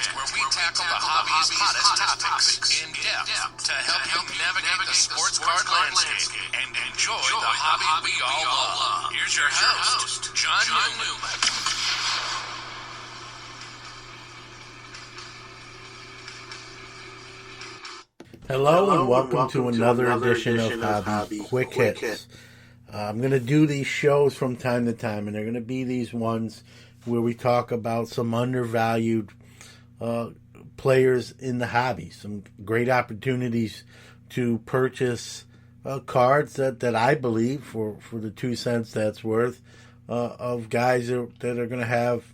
where we tackle the hobby's hottest topics in depth to help you navigate the sports card landscape and enjoy the hobby we all love. Here's your host, John Newman. Hello and welcome to another edition of Hobby Quick Hits. I'm going to do these shows from time to time, and they're going to be these ones where we talk about some undervalued players in the hobby, some great opportunities to purchase cards that I believe, for the 2 cents that's worth, of guys that are going to have,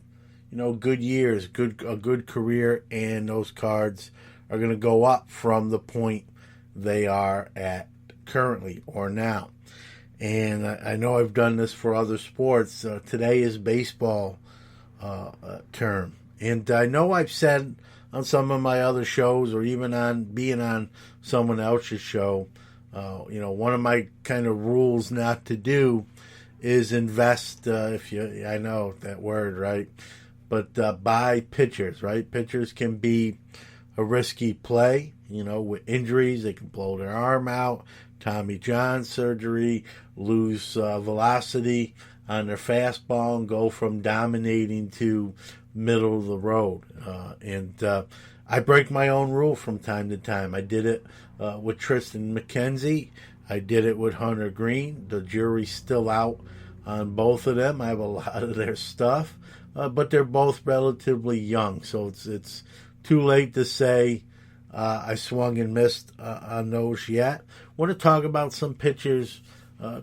good years, a good career, and those cards are going to go up from the point they are at currently or now. And I know I've done this for other sports. Today is baseball term. And I know I've said on some of my other shows, or even on being on someone else's show, one of my kind of rules not to do is invest, I know that word, right? But buy pitchers, right? Pitchers can be a risky play, with injuries. They can blow their arm out, Tommy John surgery, lose velocity on their fastball, and go from dominating to middle of the road. And I break my own rule from time to time. I did it with Tristan McKenzie. I did it with Hunter Green. The jury's still out on both of them. I have a lot of their stuff, but they're both relatively young, so it's too late to say I swung and missed on those yet. I want to talk about some pitchers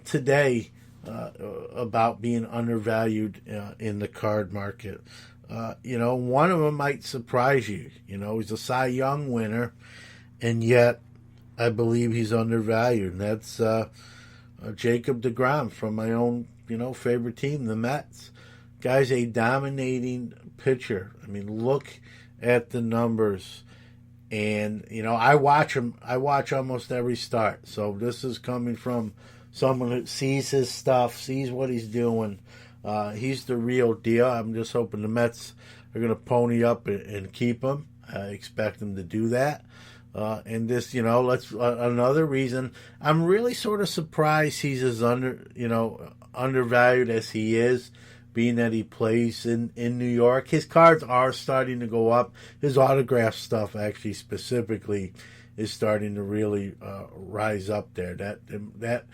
today about being undervalued in the card market. One of them might surprise you. He's a Cy Young winner, and yet I believe he's undervalued. And that's Jacob deGrom from my own, favorite team, the Mets. Guy's a dominating pitcher. I mean, look at the numbers, and I watch him. I watch almost every start. So this is coming from someone who sees his stuff, sees what he's doing. He's the real deal. I'm just hoping the Mets are going to pony up and keep him. I expect them to do that. And this, another reason I'm really sort of surprised he's as undervalued as he is, being that he plays in New York. His cards are starting to go up. His autograph stuff, actually, specifically, is starting to really rise up there. That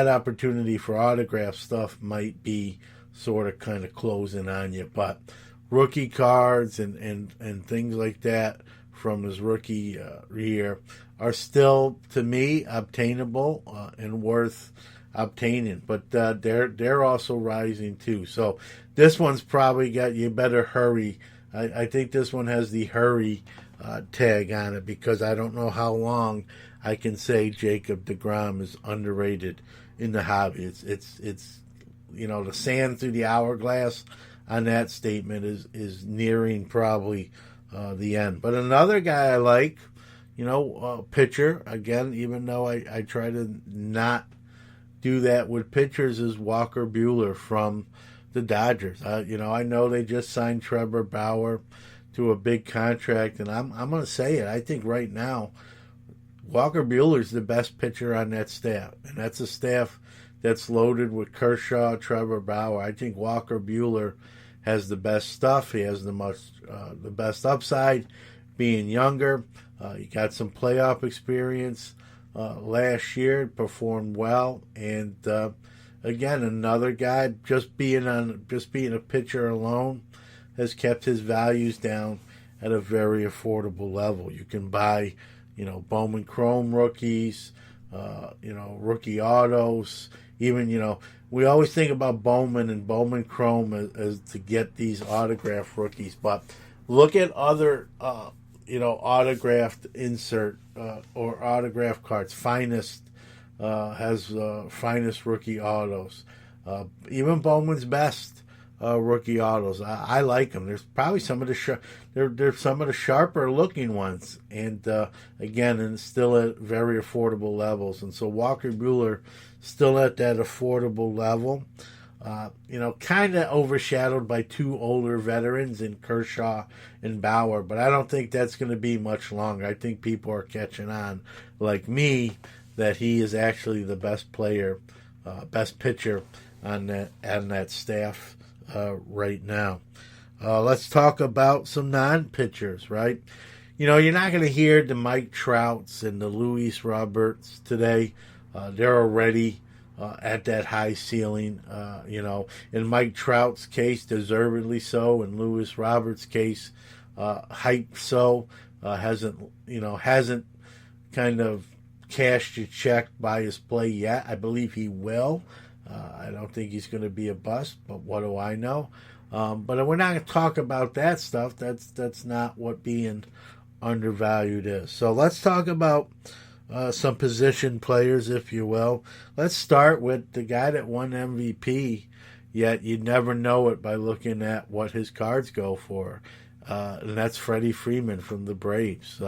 opportunity for autograph stuff might be sort of kind of closing on you. But rookie cards and things like that from his rookie year are still, to me, obtainable and worth obtaining, but they're also rising too. So this one's probably got, you better hurry. I think this one has the hurry tag on it, because I don't know how long I can say Jacob deGrom is underrated in the hobby. It's the sand through the hourglass on that statement is nearing probably the end. But another guy I like, pitcher, again, even though I try to not do that with pitchers, is Walker Buehler from the Dodgers. I know they just signed Trevor Bauer to a big contract, and I'm going to say it. I think right now Walker Buehler's the best pitcher on that staff, and that's a staff that's loaded with Kershaw, Trevor Bauer. I think Walker Buehler has the best stuff. He has the best upside, being younger. He got some playoff experience. Last year, performed well, and again, another guy, just being a pitcher alone has kept his values down at a very affordable level. You can buy, Bowman Chrome rookies, rookie autos. Even, we always think about Bowman and Bowman Chrome as to get these autographed rookies, but look at other autographed insert or autograph cards. Finest has finest rookie autos. Even Bowman's best rookie autos. I like them. There's probably some of the there's some of the sharper looking ones, and again, and still at very affordable levels. And so Walker Buehler still at that affordable level. kind of overshadowed by two older veterans in Kershaw and Bauer, but I don't think that's going to be much longer. I think people are catching on, like me, that he is actually the best player, best pitcher on that staff right now. Let's talk about some non-pitchers, right? You're not going to hear the Mike Trouts and the Luis Roberts today. They're already at that high ceiling, in Mike Trout's case, deservedly so. In Luis Roberts' case, hype so. Hasn't kind of cashed a check by his play yet. I believe he will. I don't think he's going to be a bust, but what do I know? But we're not going to talk about that stuff. That's not what being undervalued is. So let's talk about some position players, if you will. Let's start with the guy that won MVP, yet you never know it by looking at what his cards go for. And that's Freddie Freeman from the Braves.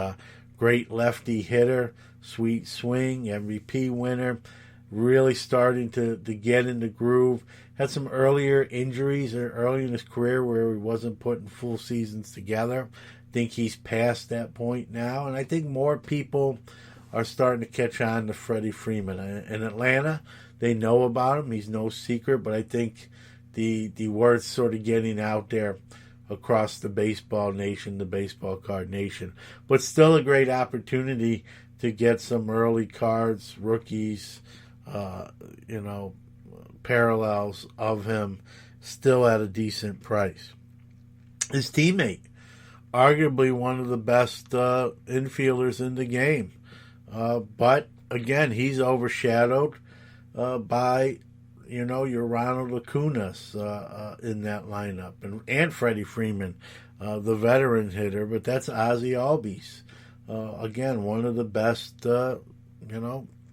Great lefty hitter, sweet swing, MVP winner, really starting to get in the groove. Had some earlier injuries early in his career where he wasn't putting full seasons together. I think he's past that point now, and I think more people are starting to catch on to Freddie Freeman. In Atlanta, they know about him. He's no secret, but I think the word's sort of getting out there across the baseball nation, the baseball card nation. But still a great opportunity to get some early cards, rookies, parallels of him, still at a decent price. His teammate, arguably one of the best infielders in the game. But again, he's overshadowed by, your Ronald Acuna's in that lineup, and Freddie Freeman, the veteran hitter. But that's Ozzie Albies, again, one of the best,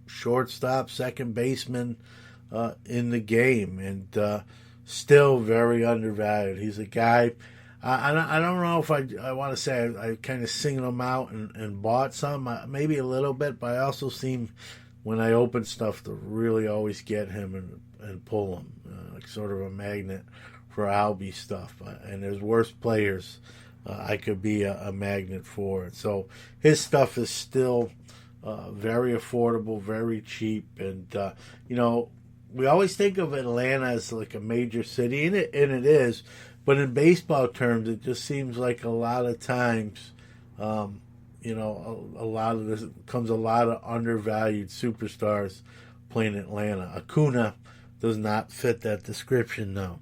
shortstop, second baseman in the game, and still very undervalued. He's a guy. I don't know if I want to say I kind of singled him out and bought some, maybe a little bit, but I also seem, when I open stuff, to really always get him and pull him, like sort of a magnet for Albie stuff. And there's worse players I could be a magnet for. So his stuff is still very affordable, very cheap, and we always think of Atlanta as like a major city, and it is. But in baseball terms, it just seems like a lot of times, a lot of this comes a lot of undervalued superstars playing Atlanta. Acuna does not fit that description, though.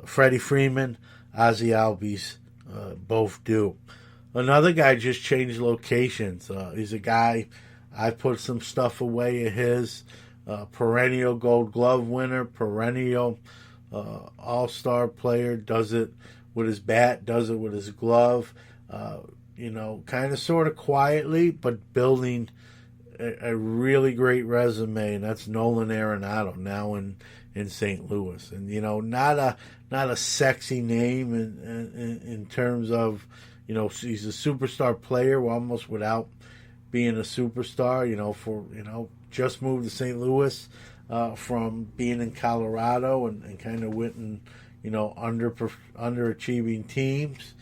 Freddie Freeman, Ozzie Albies, both do. Another guy just changed locations. He's a guy, I put some stuff away of his. Perennial Gold Glove winner, perennial all-star player, does it with his bat, does it with his glove, kind of sort of quietly, but building a really great resume, and that's Nolan Arenado, now in St. Louis. And, not a sexy name in terms of, he's a superstar player, almost without being a superstar, just moved to St. Louis, from being in Colorado and kind of went in, underachieving teams.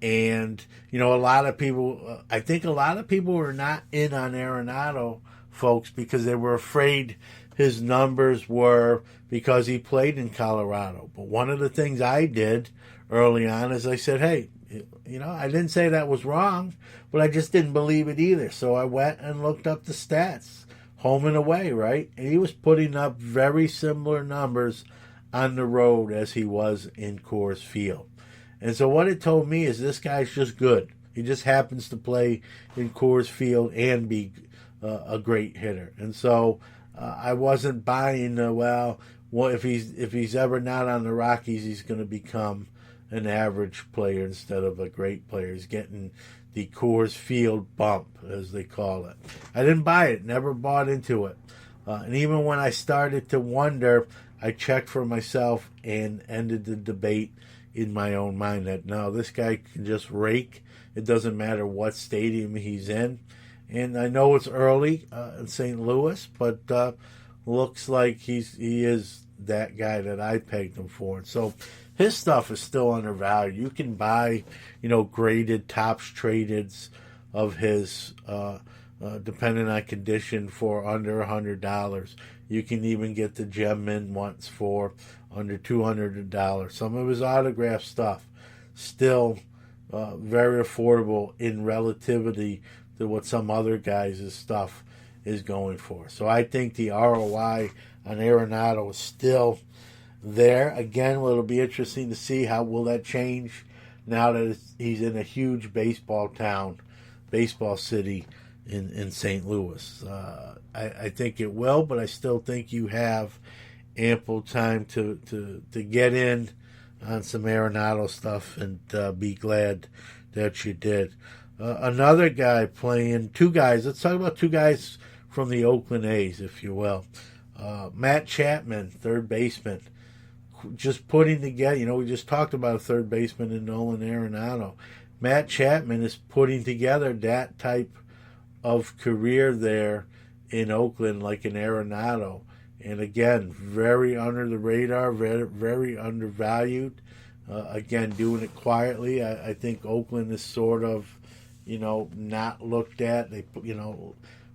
And, a lot of people, I think a lot of people were not in on Arenado, folks, because they were afraid his numbers were because he played in Colorado. But one of the things I did early on is I said, hey, I didn't say that was wrong, but I just didn't believe it either. So I went and looked up the stats. Home and away, right? And he was putting up very similar numbers on the road as he was in Coors Field. And so what it told me is this guy's just good. He just happens to play in Coors Field and be a great hitter. And so I wasn't buying if he's ever not on the Rockies, he's going to become an average player instead of a great player. He's getting the Coors Field bump, as they call it. I didn't buy it, never bought into it. And even when I started to wonder, I checked for myself and ended the debate in my own mind that, no, this guy can just rake. It doesn't matter what stadium he's in. And I know it's early in St. Louis, but looks like he is that guy that I pegged him for. So his stuff is still undervalued. You can buy, graded tops tradeds of his, depending on condition, for under $100. You can even get the gem mint once for under $200. Some of his autograph stuff still very affordable in relativity to what some other guys' stuff is going for. So I think the ROI on Arenado is still there. Again, it'll be interesting to see how will that change now that he's in a huge baseball town, baseball city in St. Louis. I think it will, but I still think you have ample time to get in on some Arenado stuff and be glad that you did. Another guy playing, two guys. Let's talk about two guys from the Oakland A's, if you will. Matt Chapman, third baseman, just putting together, we just talked about a third baseman in Nolan Arenado. Matt Chapman is putting together that type of career there in Oakland like an Arenado. And again, very under the radar, very, very undervalued. Again, doing it quietly. I think Oakland is sort of, not looked at. They,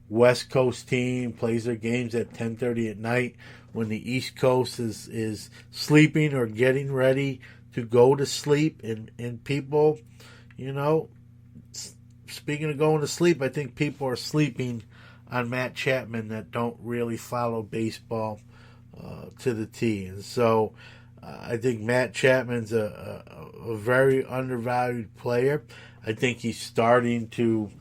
West Coast team plays their games at 10:30 at night when the East Coast is sleeping or getting ready to go to sleep. And people, speaking of going to sleep, I think people are sleeping on Matt Chapman that don't really follow baseball to the T. And so I think Matt Chapman's a very undervalued player. I think he's starting to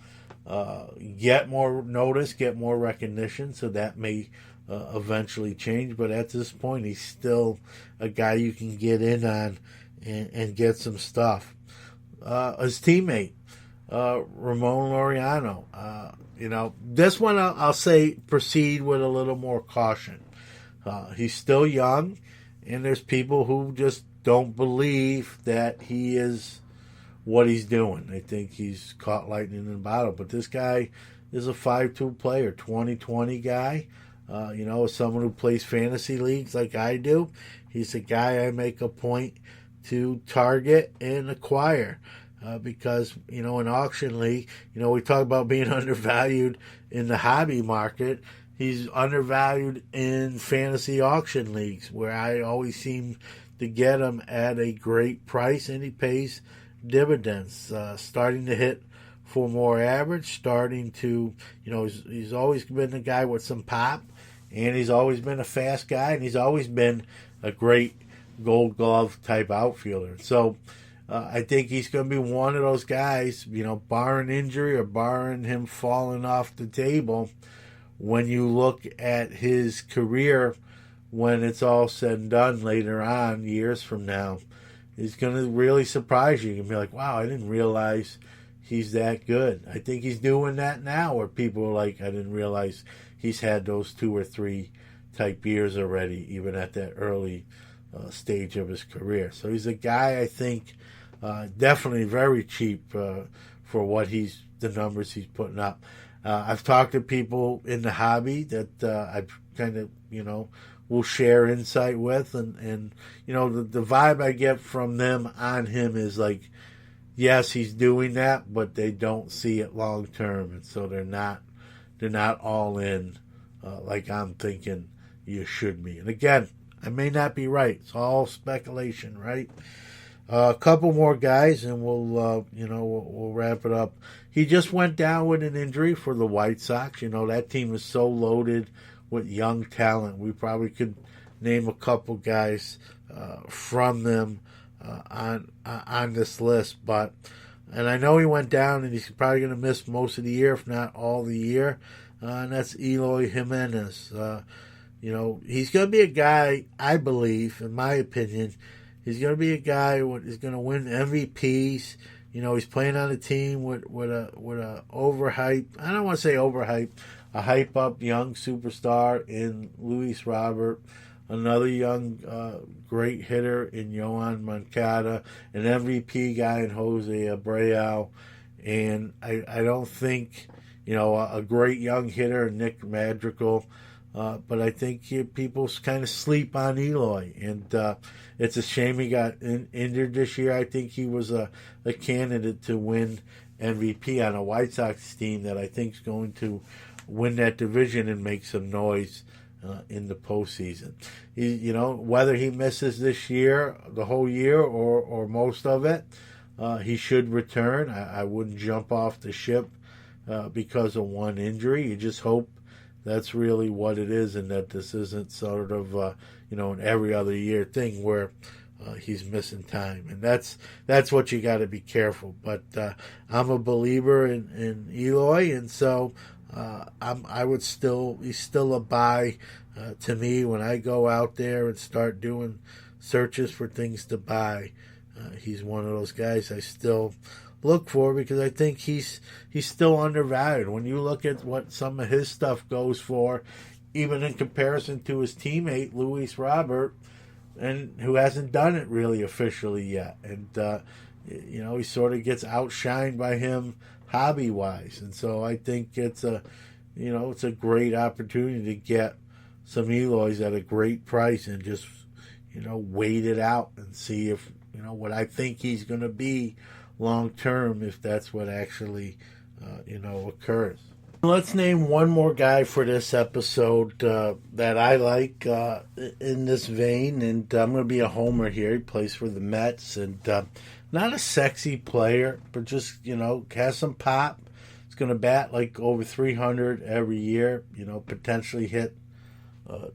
get more notice, get more recognition, so that may eventually change. But at this point, he's still a guy you can get in on and get some stuff. His teammate, Ramon Laureano, this one I'll say proceed with a little more caution. He's still young, and there's people who just don't believe that he is what he's doing. They think he's caught lightning in a bottle. But this guy is a 5'2" player, 20-20 guy. As someone who plays fantasy leagues like I do, he's a guy I make a point to target and acquire. Because, in auction league, we talk about being undervalued in the hobby market. He's undervalued in fantasy auction leagues where I always seem to get him at a great price, and he pays dividends. Starting to hit for more average, starting to, he's always been a guy with some pop, and he's always been a fast guy, and he's always been a great Gold Glove type outfielder. So, I think he's going to be one of those guys, barring injury or barring him falling off the table, when you look at his career, when it's all said and done later on, years from now, he's going to really surprise you. You're going to be like, wow, I didn't realize he's that good. I think he's doing that now, where people are like, I didn't realize he's had those 2 or 3 type years already, even at that early stage of his career. So he's a guy, I think, definitely very cheap for what the numbers he's putting up. I've talked to people in the hobby that I've kind of, will share insight with, and the vibe I get from them on him is like, yes, he's doing that, but they don't see it long term, and so they're not all in like I'm thinking you should be. And again, I may not be right. It's all speculation, right? A couple more guys, and we'll wrap it up. He just went down with an injury for the White Sox. That team is so loaded with young talent. We probably could name a couple guys from them on this list, and I know he went down, and he's probably going to miss most of the year, if not all the year. And that's Eloy Jimenez. He's going to be a guy, I believe, in my opinion. He's going to be a guy who's going to win MVPs. He's playing on a team with a overhyped, I don't want to say overhyped, a hype up young superstar in Luis Robert, another young great hitter in Yohan Moncada, an MVP guy in Jose Abreu, and I don't think, a great young hitter, Nick Madrigal, But I think people kind of sleep on Eloy, and it's a shame he got injured this year. I think he was a candidate to win MVP on a White Sox team that I think is going to win that division and make some noise in the postseason. Whether he misses this year, the whole year, or most of it, he should return. I wouldn't jump off the ship because of one injury. You just hope that's really what it is, and that this isn't sort of an every other year thing where he's missing time, and that's what you got to be careful. But I'm a believer in Eloy, and so he's still a buy to me when I go out there and start doing searches for things to buy. He's one of those guys I still look for because I think he's still undervalued. When you look at what some of his stuff goes for, even in comparison to his teammate Luis Robert, and who hasn't done it really officially yet, and he sort of gets outshined by him hobby wise, and so I think it's a great opportunity to get some Eloys at a great price and just wait it out and see if what I think he's going to be long term, if that's what actually occurs. Let's name one more guy for this episode that I like in this vein, and I'm going to be a homer here. He plays for the Mets, and not a sexy player, but just has some pop. He's going to bat like over 300 every year. Potentially hit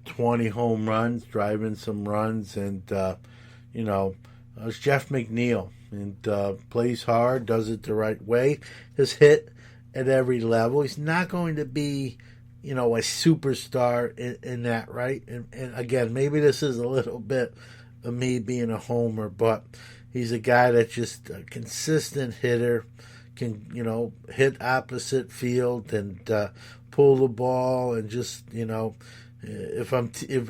20 home runs, drive in some runs, and it's Jeff McNeil, and plays hard, does it the right way. Has hit at every level. He's not going to be, a superstar in that, right? And again, maybe this is a little bit of me being a homer, but he's a guy that's just a consistent hitter, can, hit opposite field and pull the ball, and just, if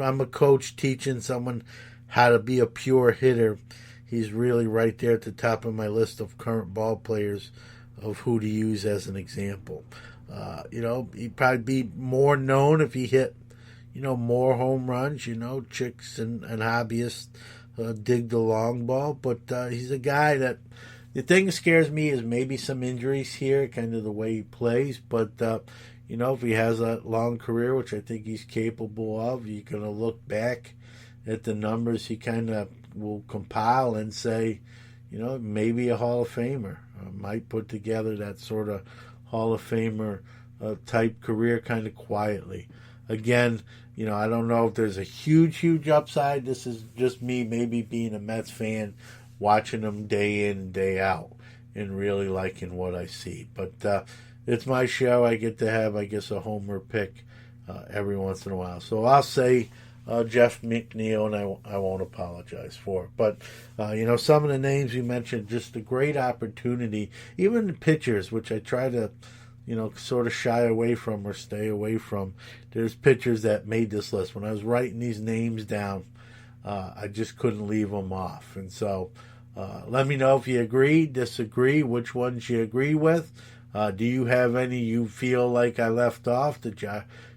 I'm a coach teaching someone how to be a pure hitter, he's really right there at the top of my list of current ball players of who to use as an example. He'd probably be more known if he hit, more home runs. Chicks and hobbyists dig the long ball, but he's a guy that the thing that scares me is maybe some injuries here, kind of the way he plays. But if he has a long career, which I think he's capable of, you're going to look back at the numbers he kind of will compile and say, maybe a Hall of Famer. Might put together that sort of Hall of Famer type career kind of quietly. Again, I don't know if there's a huge upside. This is just me maybe being a Mets fan, watching them day in and day out and really liking what I see. But it's my show. I get to have, I guess, a homer pick every once in a while. So I'll say Jeff McNeil, and I won't apologize for it. But, some of the names you mentioned, just a great opportunity. Even the pitchers, which I try to, sort of shy away from or stay away from. There's pitchers that made this list. When I was writing these names down, I just couldn't leave them off. And so let me know if you agree, disagree, which ones you agree with. Do you have any you feel like I left off that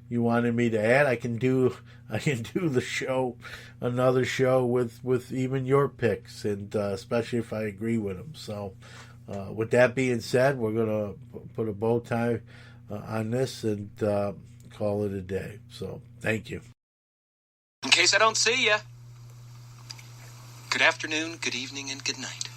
you wanted me to add? I can do the show, another show with even your picks, and especially if I agree with them. So with that being said, we're gonna put a bow tie on this and call it a day. So thank you. In case I don't see you, good afternoon, good evening, and good night.